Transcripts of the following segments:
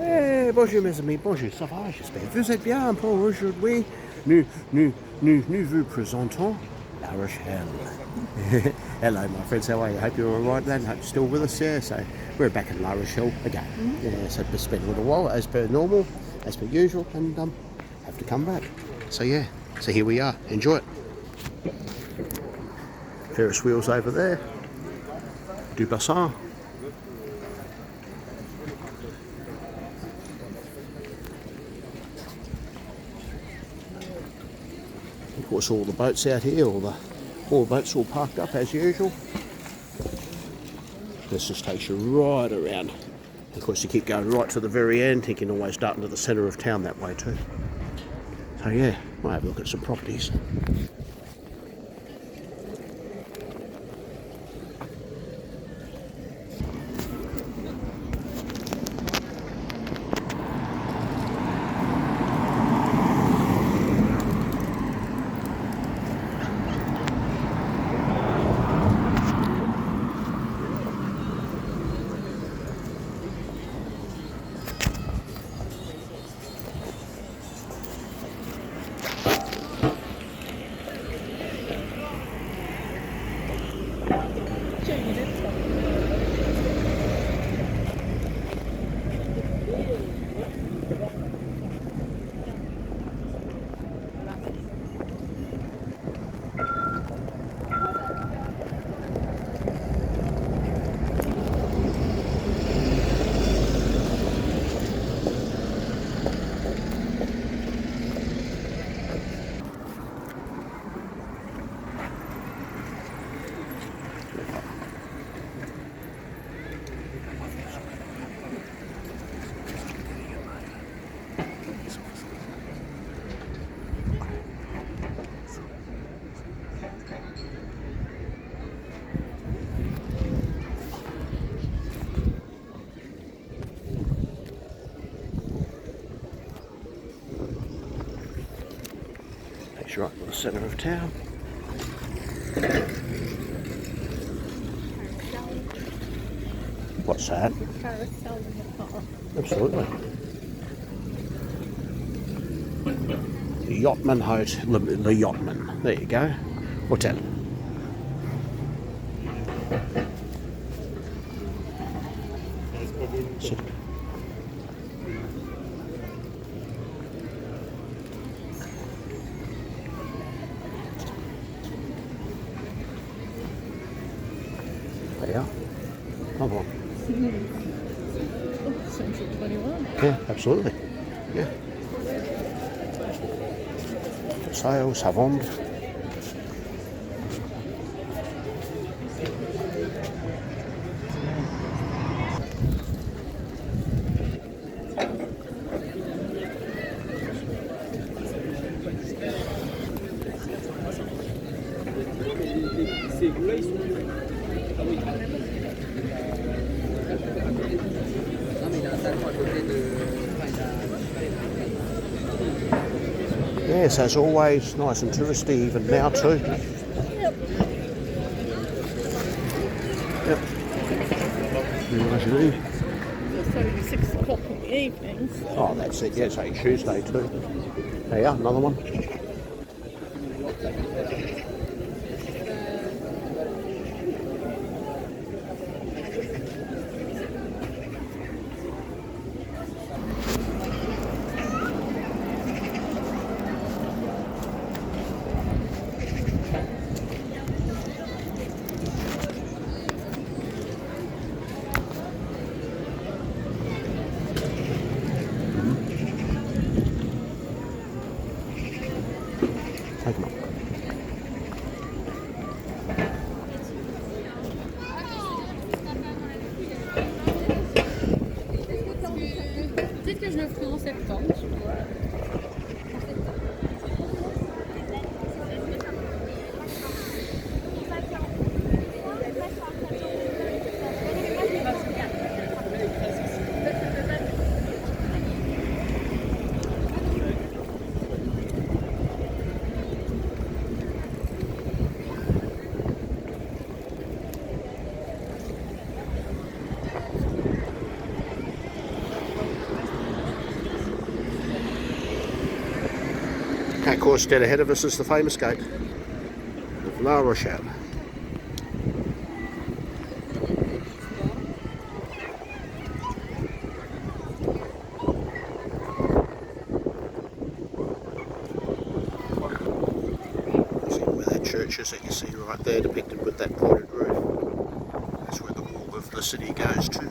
Eh, bonjour mes amis, bonjour, ça va, j'espère. Vous êtes bien pour aujourd'hui. Nous vous présentons La Rochelle. Hello, my friends, how are you? Hope you're all right then. Hope you're still with us, yeah. So we're back in La Rochelle again. Yeah, so it's been a little while, as per normal, as per usual, and have to come back. So yeah, so here we are. Enjoy it. Ferris wheels over there. Du bassin. Of course, all the boats out here, all the boats all parked up as usual. This just takes you right around. Of course, you keep going right to the very end. You can always start into the centre of town that way too. So yeah, we'll have a look at some properties. Takes you right to the centre of town. What's that? Carousel in the car. Absolutely. The Yachtman Hotel, the Yachtman. There you go. Hotel. So, there you are. Come on. Central 21. Yeah, absolutely. Yeah. For sale, ça vend. Yes, as always, nice and touristy even now too. Yep. Usually. It's only 6 o'clock in the evenings. Oh, that's it. Yeah, it's only Tuesday too. There you are, another one. Take them up. Peut-être que je le ferai en septembre. Of course, dead ahead of us is the famous gate of La Rochelle. See where that church is that you see right there, depicted with that pointed roof. That's where the wall of the city goes to.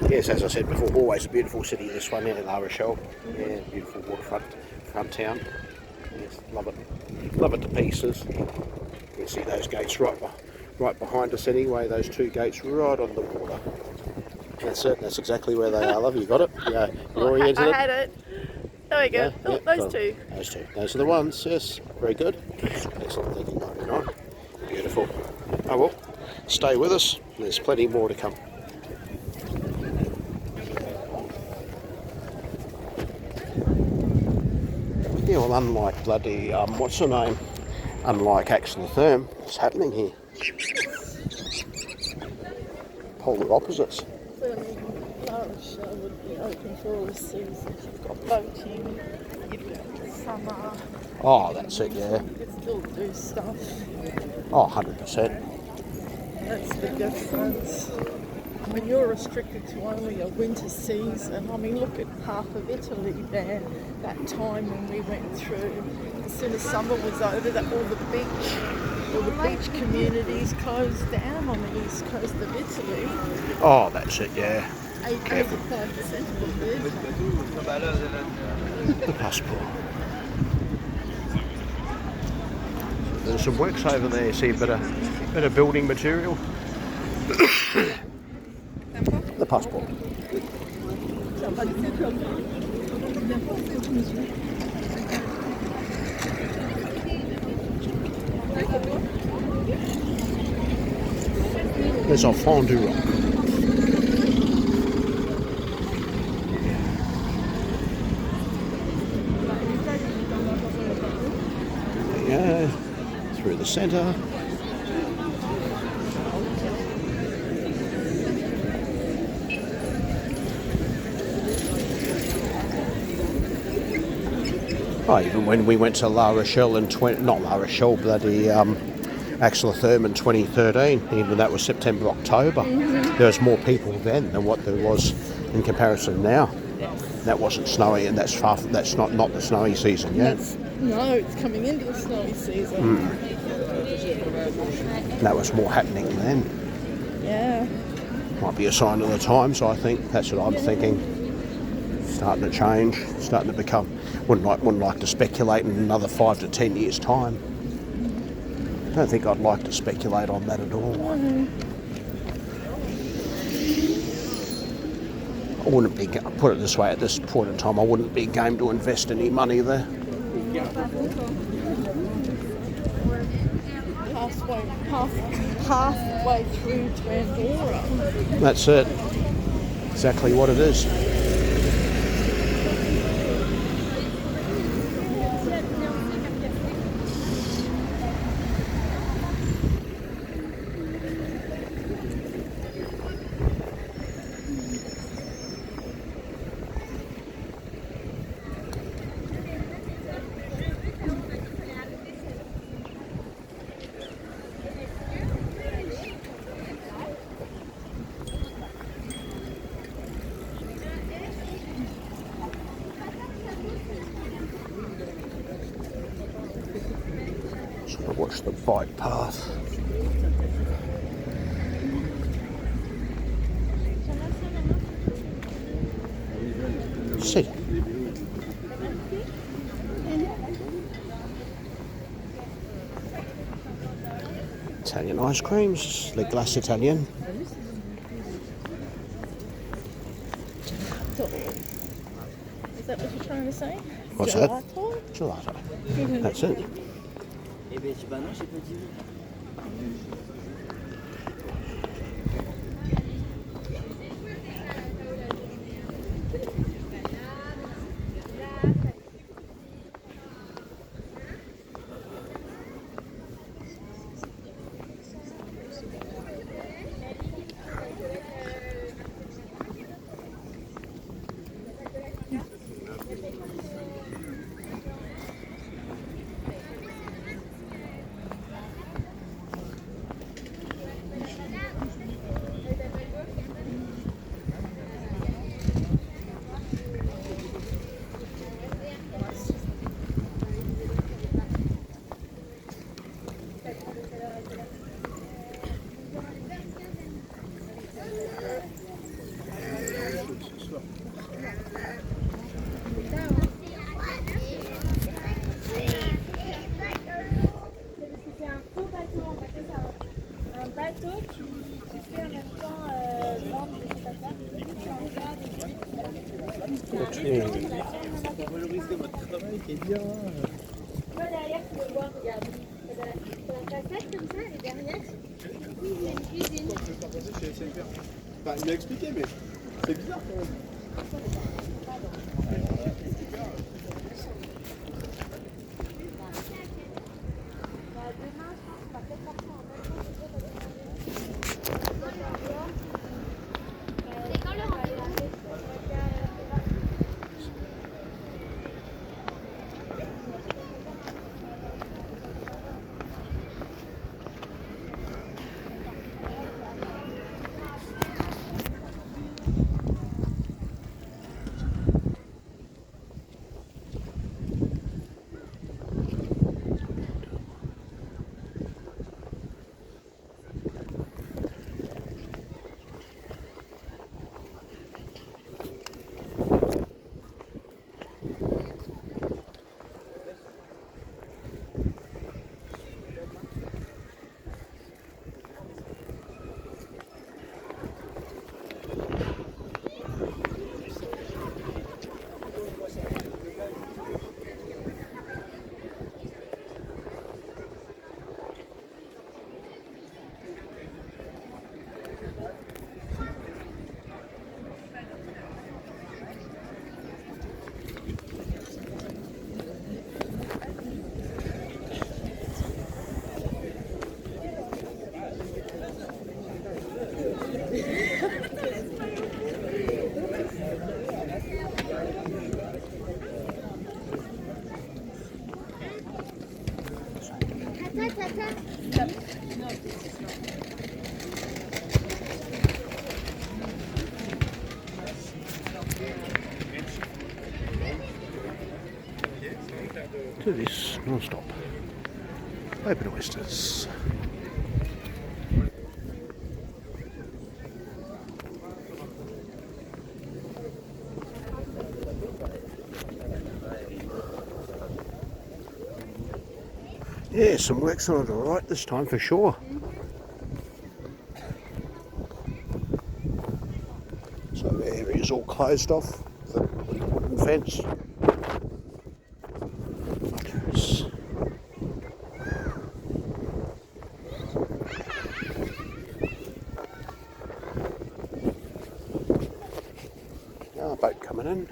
Yes, as I said before, always a beautiful city, this one here, La Rochelle. Yeah, beautiful waterfront town. Yes, love it to pieces. You see those gates right behind us anyway, those two gates right on the water. That's it, that's exactly where they are, love. You got it? Yeah, you oriented it? I had it. There we go. Yeah, Those two. Those two. Those are the ones, yes. Very good. Excellent thinking, 99. Beautiful. Oh well, stay with us. There's plenty more to come. Yeah, well, unlike bloody, what's her name? Unlike Axel what's happening here? Polar opposites. La Rochelle would be open for all seasons. You've got boating, you've got summer. Oh, that's it, yeah. You can still do stuff. Oh, 100%. That's the difference. When you're restricted to only a winter season, I mean, look at half of Italy there, that time when we went through. As soon as summer was over, that all the beach communities closed down on the east coast of Italy. Oh, that's it, yeah. 85% of them did. The passport. There's some works over there, you see a bit of building material. The passport. There's a fondue rock. There you go. Through the centre. Oh, even when we went to La Rochelle in not La Rochelle, bloody Axel in 2013, even that was September, October. There was more people then than what there was in comparison now. That wasn't snowy, and that's not the snowy season yet. No, it's coming into the snowy season. That was more happening then. Yeah. Might be a sign of the times, I think. That's what I'm thinking. Starting to change, starting to become. Wouldn't like to speculate in another 5 to 10 years' time. I don't think I'd like to speculate on that at all. I wouldn't be, put it this way, at this point in time, I wouldn't be game to invest any money there. Halfway through Pandora. That's it. Exactly what it is. Watch the bike path. See. Italian ice creams, the glace Italian. Is that what you're trying to say? What's Gelato? that? Gelato. That's it. est bien. Là, derrière, tu peux voir, regarde. Sur la façade, comme ça, et derrière, oui, il y a une cuisine. Je vais faire passer chez SNPR. Enfin, il m'a expliqué, mais c'est bizarre quand même. To this non-stop. Open oysters. Yeah, some work's on it all right this time for sure. So the area's all closed off, the wooden fence. Butters. Now a boat coming in.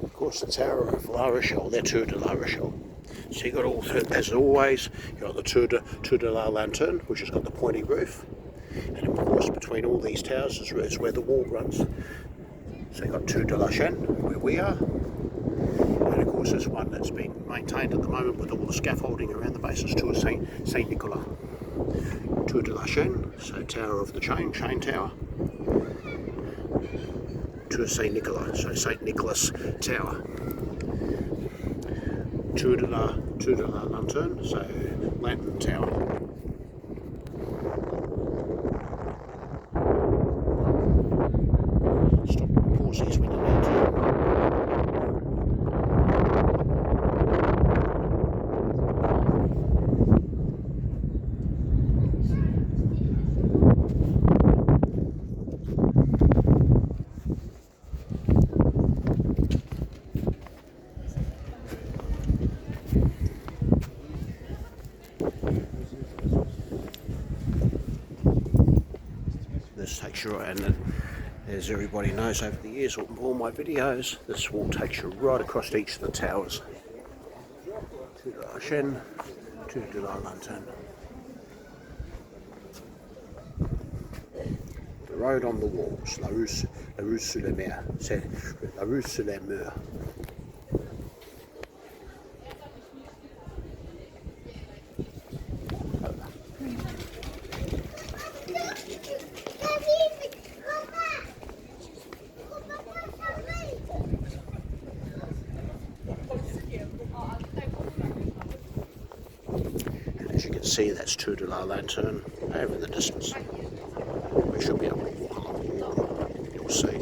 Of course, the Tower of La Rochelle, they're Tour de La Rochelle. So you've got all, as always, you've got the Tour de la Lanterne, which has got the pointy roof. And of course, between all these towers is where the wall runs. So you've got Tour de la Chaîne, where we are. And of course, there's one that's being maintained at the moment with all the scaffolding around the base, is Tour Saint Nicolas. Tour de la Chaîne, so Tower of the Chain, Chain Tower. Tour Saint Nicolas, so Saint Nicholas Tower. Tour de la Lanterne, so Lantern Tower. Stop and pause these when you need to. This takes you, and as everybody knows over the years, all my videos, this wall takes you right across each of the towers. Tour de la Chaîne, Tour de la Lanterne. The road on the walls, la rue sur la mer, c'est la rue sur les murs. As you can see, that's Tour de la Lanterne over in the distance. We should be able to walk along the wall, you'll see.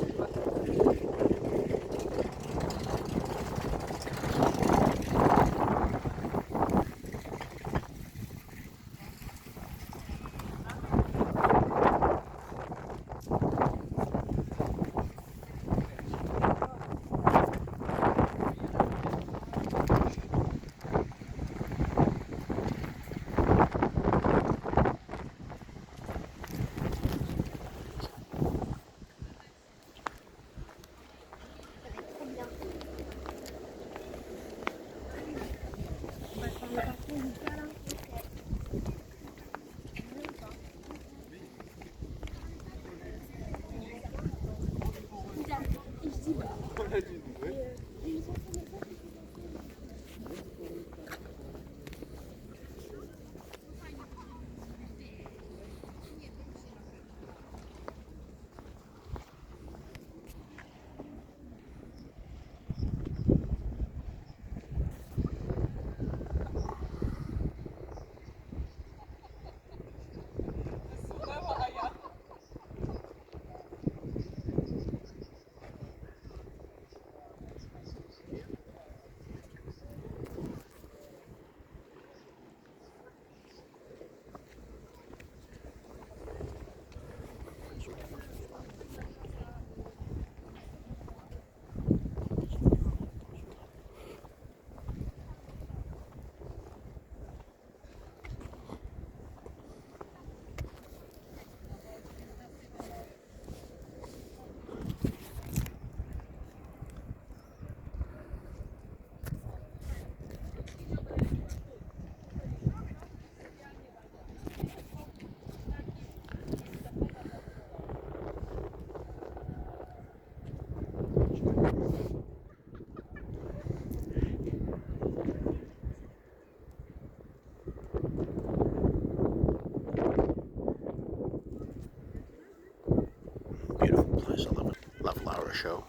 Beautiful place, I love it. Love La Rochelle.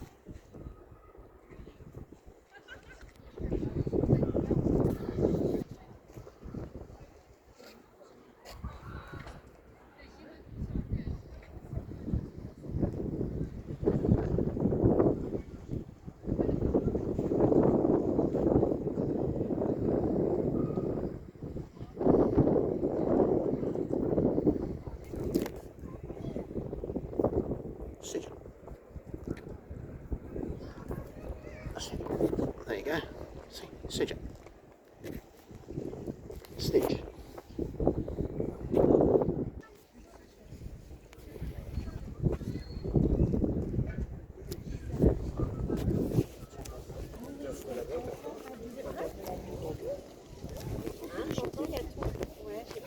Stitch. There you go. See, stitch it. Stitch.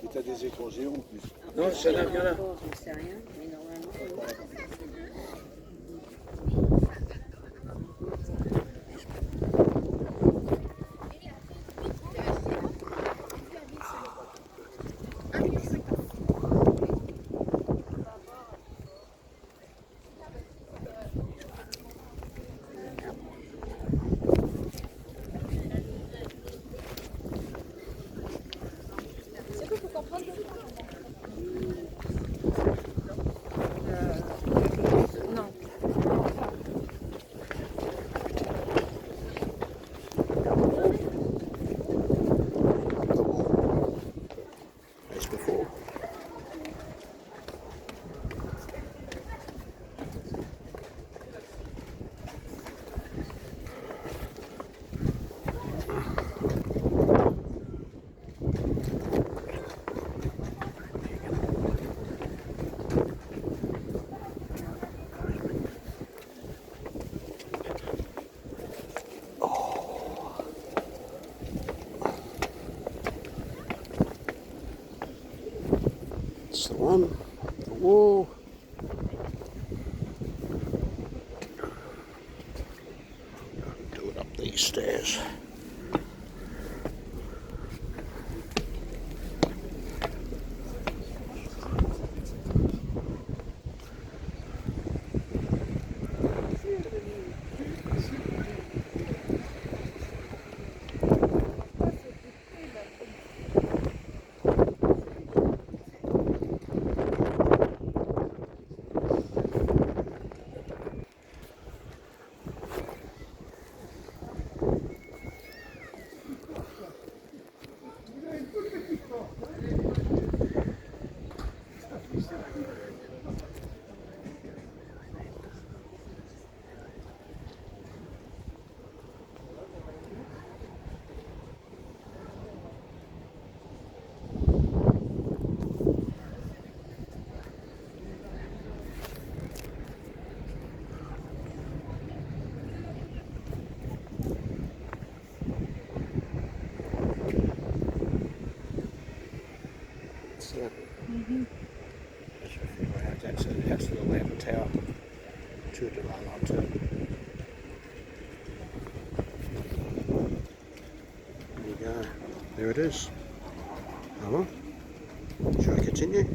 Et t'as des écrans géants en plus. Non, ça n'a rien là. Je sais rien, mais normalement. There's the one, the wall. Do it up these stairs. That's the lamp tower to the line to. There you go. There it is. Oh well. Shall I continue?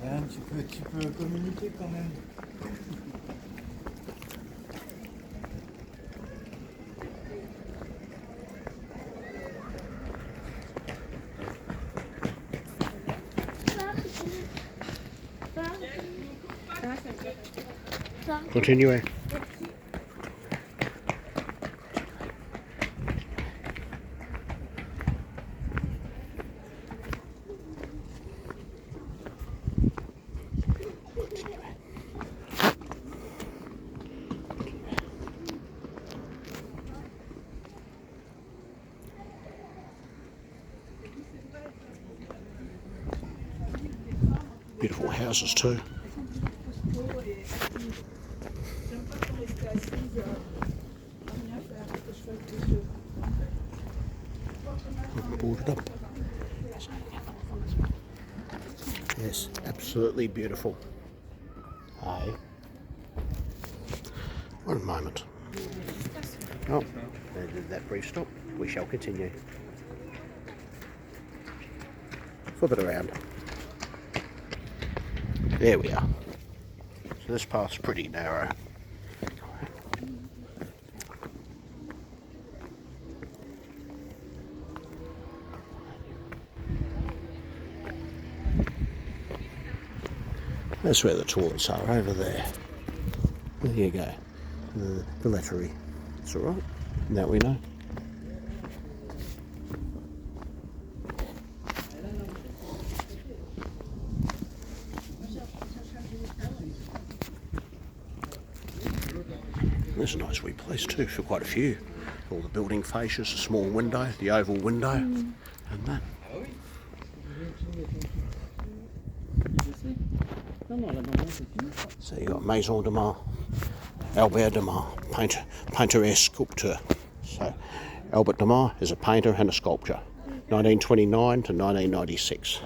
Hein, tu peux communiquer quand même. Continue. Beautiful houses too. Boarded up. Yes, absolutely beautiful. Aye. One moment. Oh, that brief stop. We shall continue. Flip it around. There we are. So this path's pretty narrow. That's where the toilets are, over there. There you go. The lettery. It's alright. Now we know. There's a nice wee place too for quite a few. All the building fascias, a small window, the oval window, and that. So you got Maison de Mar, Albert de Mar, painter et sculpteur. So Albert de Mar is a painter and a sculptor, 1929 to 1996.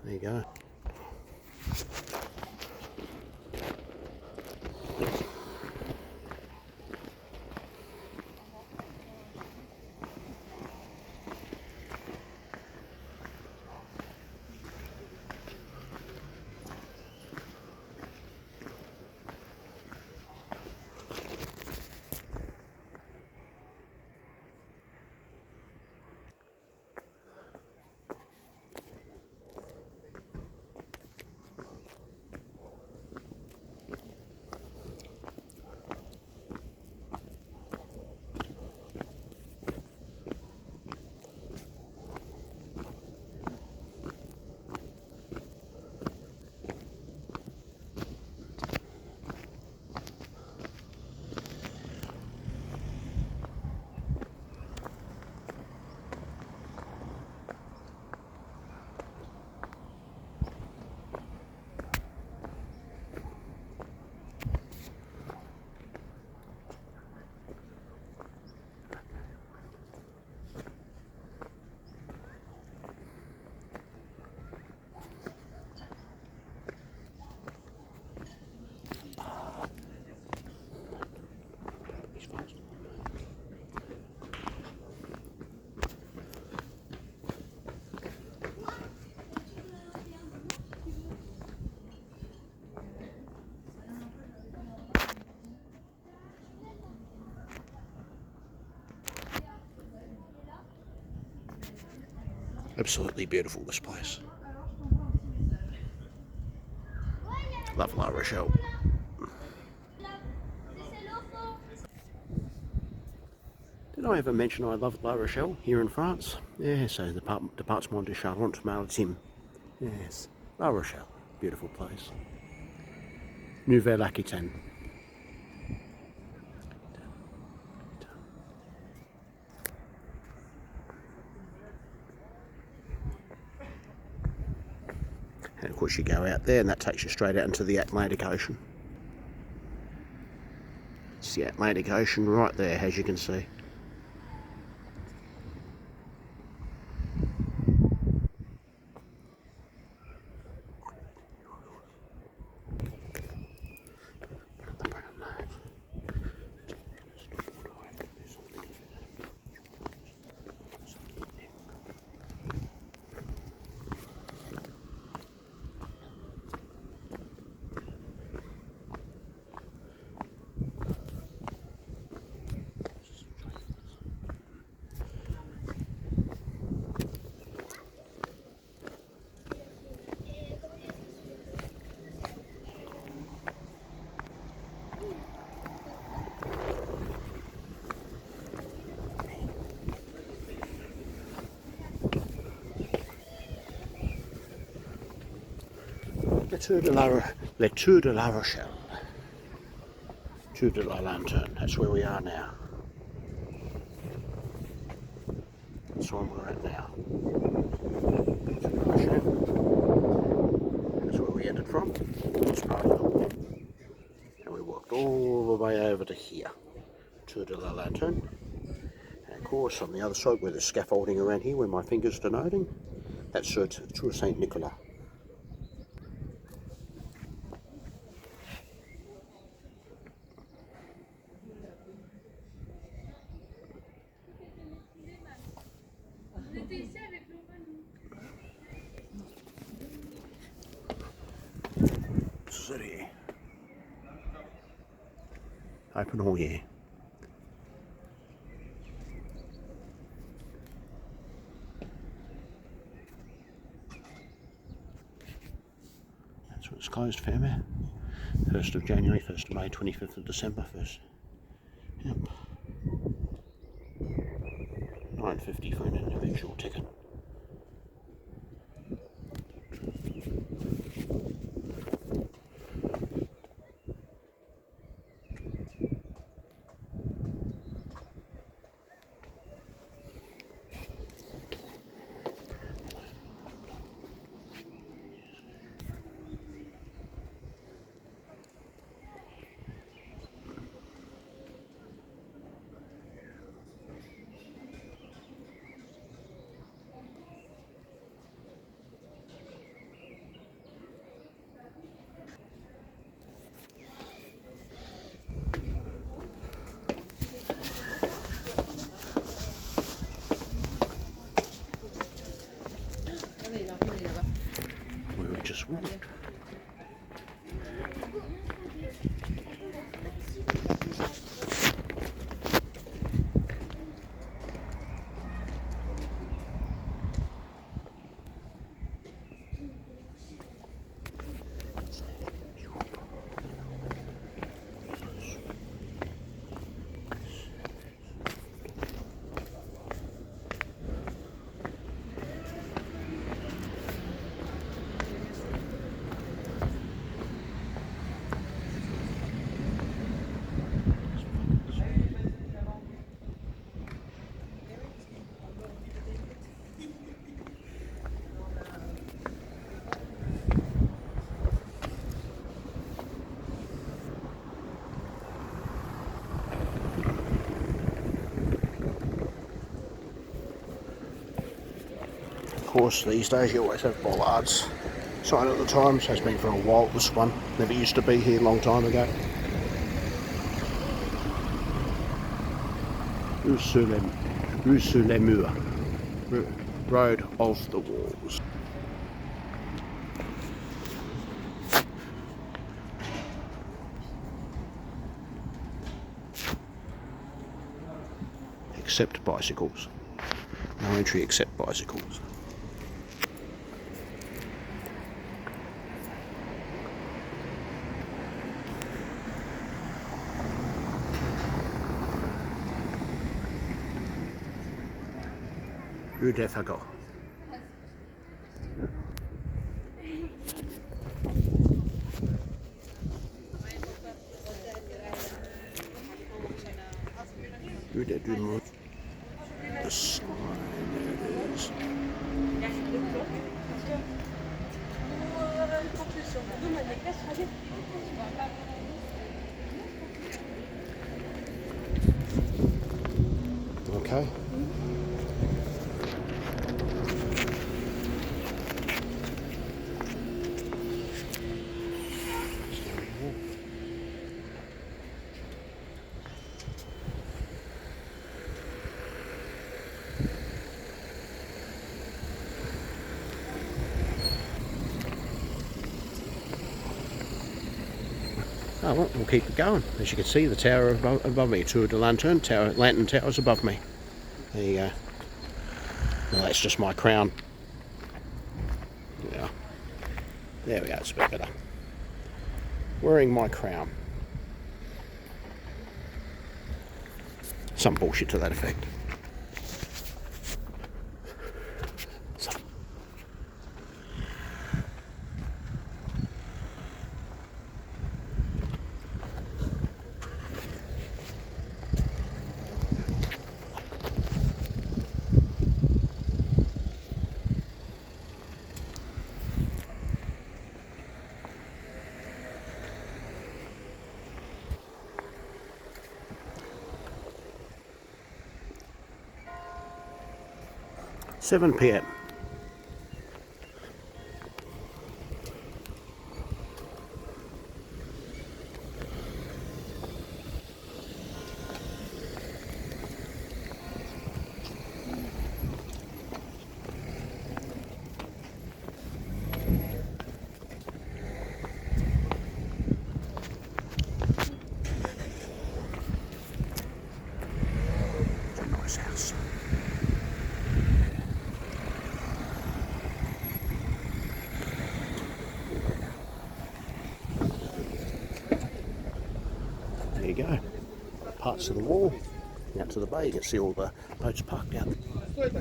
There you go. Absolutely beautiful, this place. Love La Rochelle. Did I ever mention I love La Rochelle here in France? Yeah, so the Département de Charente-Maritime. Yes, La Rochelle, beautiful place. Nouvelle-Aquitaine. And of course you go out there and that takes you straight out into the Atlantic Ocean. It's the Atlantic Ocean right there, as you can see. Le Tour de la Rochelle. Tour de la Lanterne, that's where we are now. That's where we're at now. That's where we entered from. That's part of it. And we walked all the way over to here. Tour de la Lanterne. And of course on the other side where there's scaffolding around here where my finger's denoting, that's Tour Saint Nicolas. City. Open all year. That's when it's closed, Fairmere. 1st of January, 1st of May, 25th of December, 1st. Yep. $9.50 for an individual ticket. Where we just walked. Of course, these days you always have bollards. Sign at the Times has been for a while. This one never used to be here a long time ago. Rue sur les Murs, Road of the Walls. Except bicycles. No entry except bicycles. difficult. The sign, there it is. Okay. Oh, well, we'll keep it going. As you can see, the tower above me, Tour de Lantern, Lantern Tower's above me. There you go. Well, that's just my crown. Yeah. There we go, it's a bit better. Wearing my crown. Some bullshit to that effect. Seven PM. It's a nice house. There you go. Parts of the wall. Out to the bay, you can see all the boats parked out. There you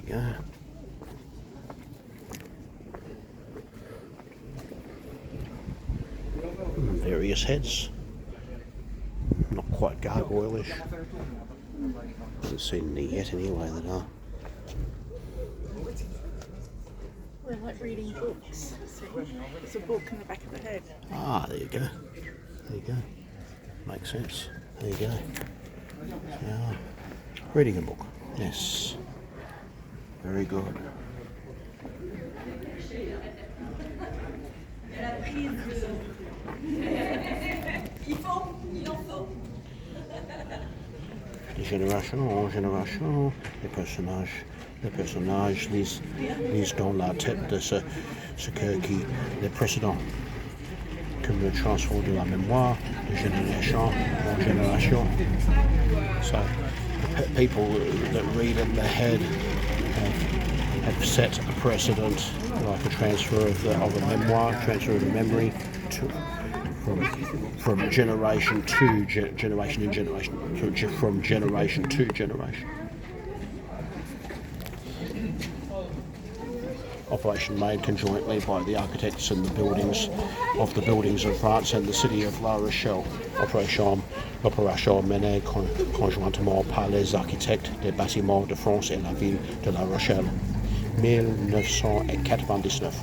go. Various heads. Not quite gargoyle-ish. Haven't seen any yet anyway that are. We're like reading books. See, there's a book in the back of the head. Ah, there you go. There you go. Makes sense. There you go. Yeah. Reading a book. Yes. Very good. De génération en génération, les personnages lisent dans la tête de ce qui les précédents, comme le transfert de la mémoire de génération en génération. So, people that read in their head have set a precedent, like a transfer of a memoir, transfer of a memory from generation to generation in generation, from generation to generation. Operation made conjointly by the architects and the buildings of France and the city of La Rochelle. Opération menée conjointement par les architectes des bâtiments de France et la ville de La Rochelle. 1999.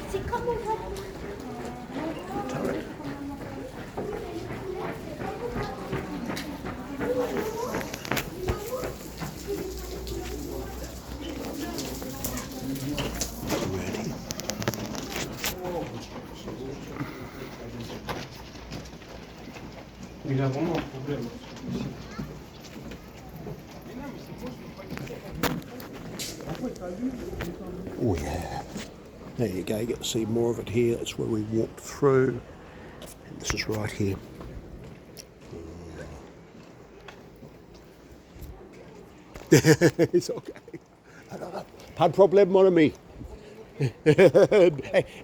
C'est comme on voit. Il a vraiment un problème. Oh yeah. There you go, you get to see more of it here. That's where we walked through. And this is right here. It's okay. Pas de problème, mon ami.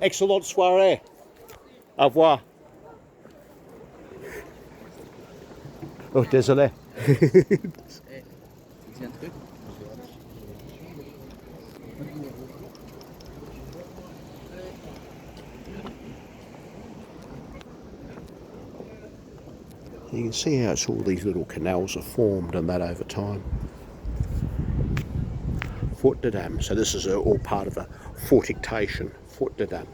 Excellente soirée. Au revoir. Oh, désolé. You can see how it's all these little canals are formed and that over time. Fort de Dam. So this is all part of a fortification. Fort de Dam.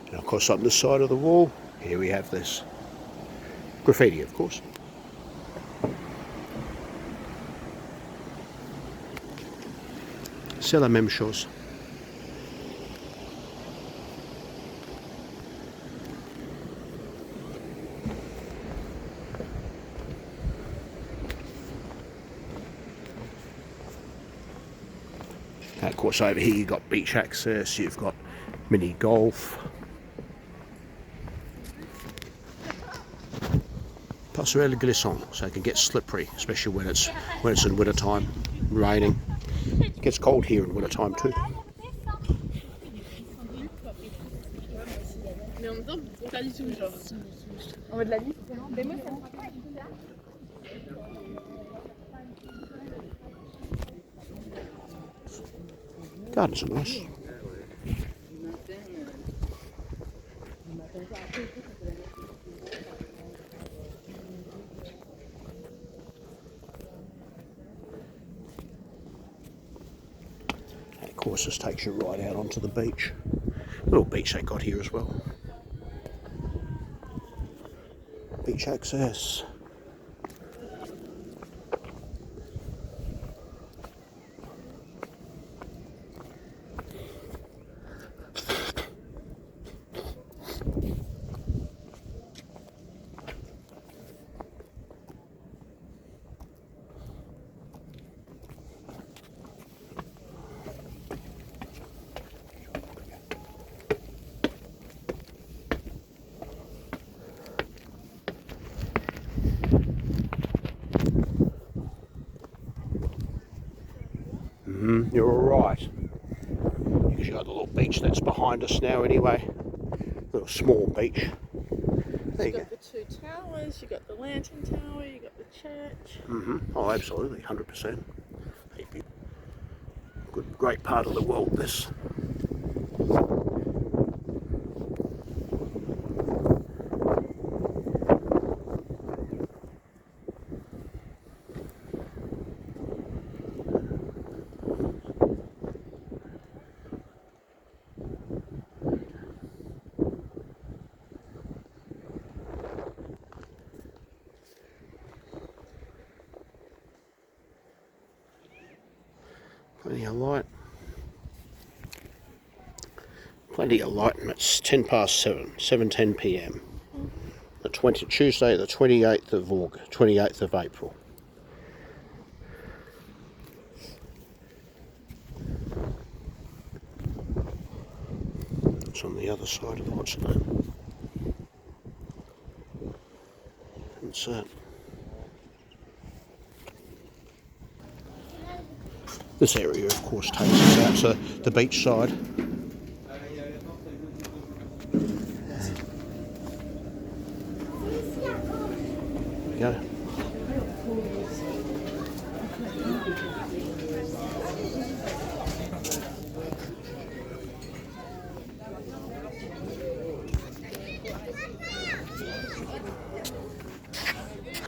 And of course on this side of the wall, here we have this graffiti, of course. C'est la même chose. Of course over here you've got beach access, you've got mini golf. Passerelle glissant, so it can get slippery, especially when it's in winter time, raining. It gets cold here in winter time too. Mais en même temps, pas du tout, genre. On veut de la liste. Mais moi, ça me Gardens are nice. And of course this takes you right out onto the beach. Little beach they got here as well. Beach access. You're all right. Because you've got the little beach that's behind us now anyway. Little small beach. There you go. You've got the two towers, you've got the lantern tower, you've got the church. Oh, absolutely, 100%. Good, great part of the world, this. Plenty of light. Plenty of light, and it's 7:10, 7:10 p.m. Tuesday, the 28th of August, 28th of April. It's on the other side of the what's the name? It's this area, of course, takes us out to the beach side. There we go.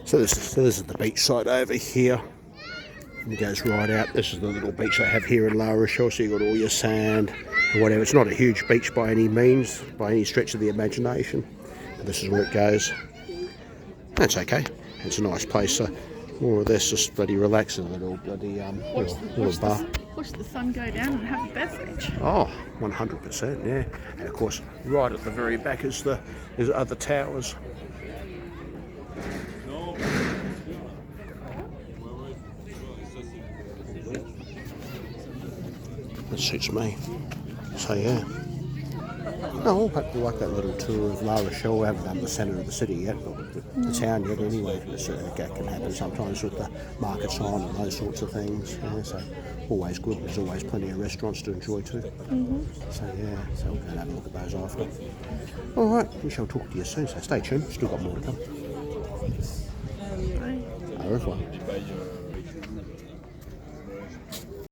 So this is the beach side over here. And it goes right out. This is the little beach they have here in La Rochelle, so you've got all your sand and whatever. It's not a huge beach by any means, by any stretch of the imagination. But this is where it goes. That's okay. It's a nice place. So more of this, just bloody relaxing, little bloody little bar. Watch the sun go down and have a beverage. Oh, 100%, yeah. And of course, right at the very back is the other towers. That suits me. So yeah. No, hope you like that little tour of La Rochelle. We haven't done the centre of the city yet, but the town yet anyway. That can happen sometimes with the markets on and those sorts of things. Yeah, so always good. There's always plenty of restaurants to enjoy too. So yeah, so we'll go and have a look at those after. All right, we shall talk to you soon. So stay tuned. Still got more to come. Au revoir.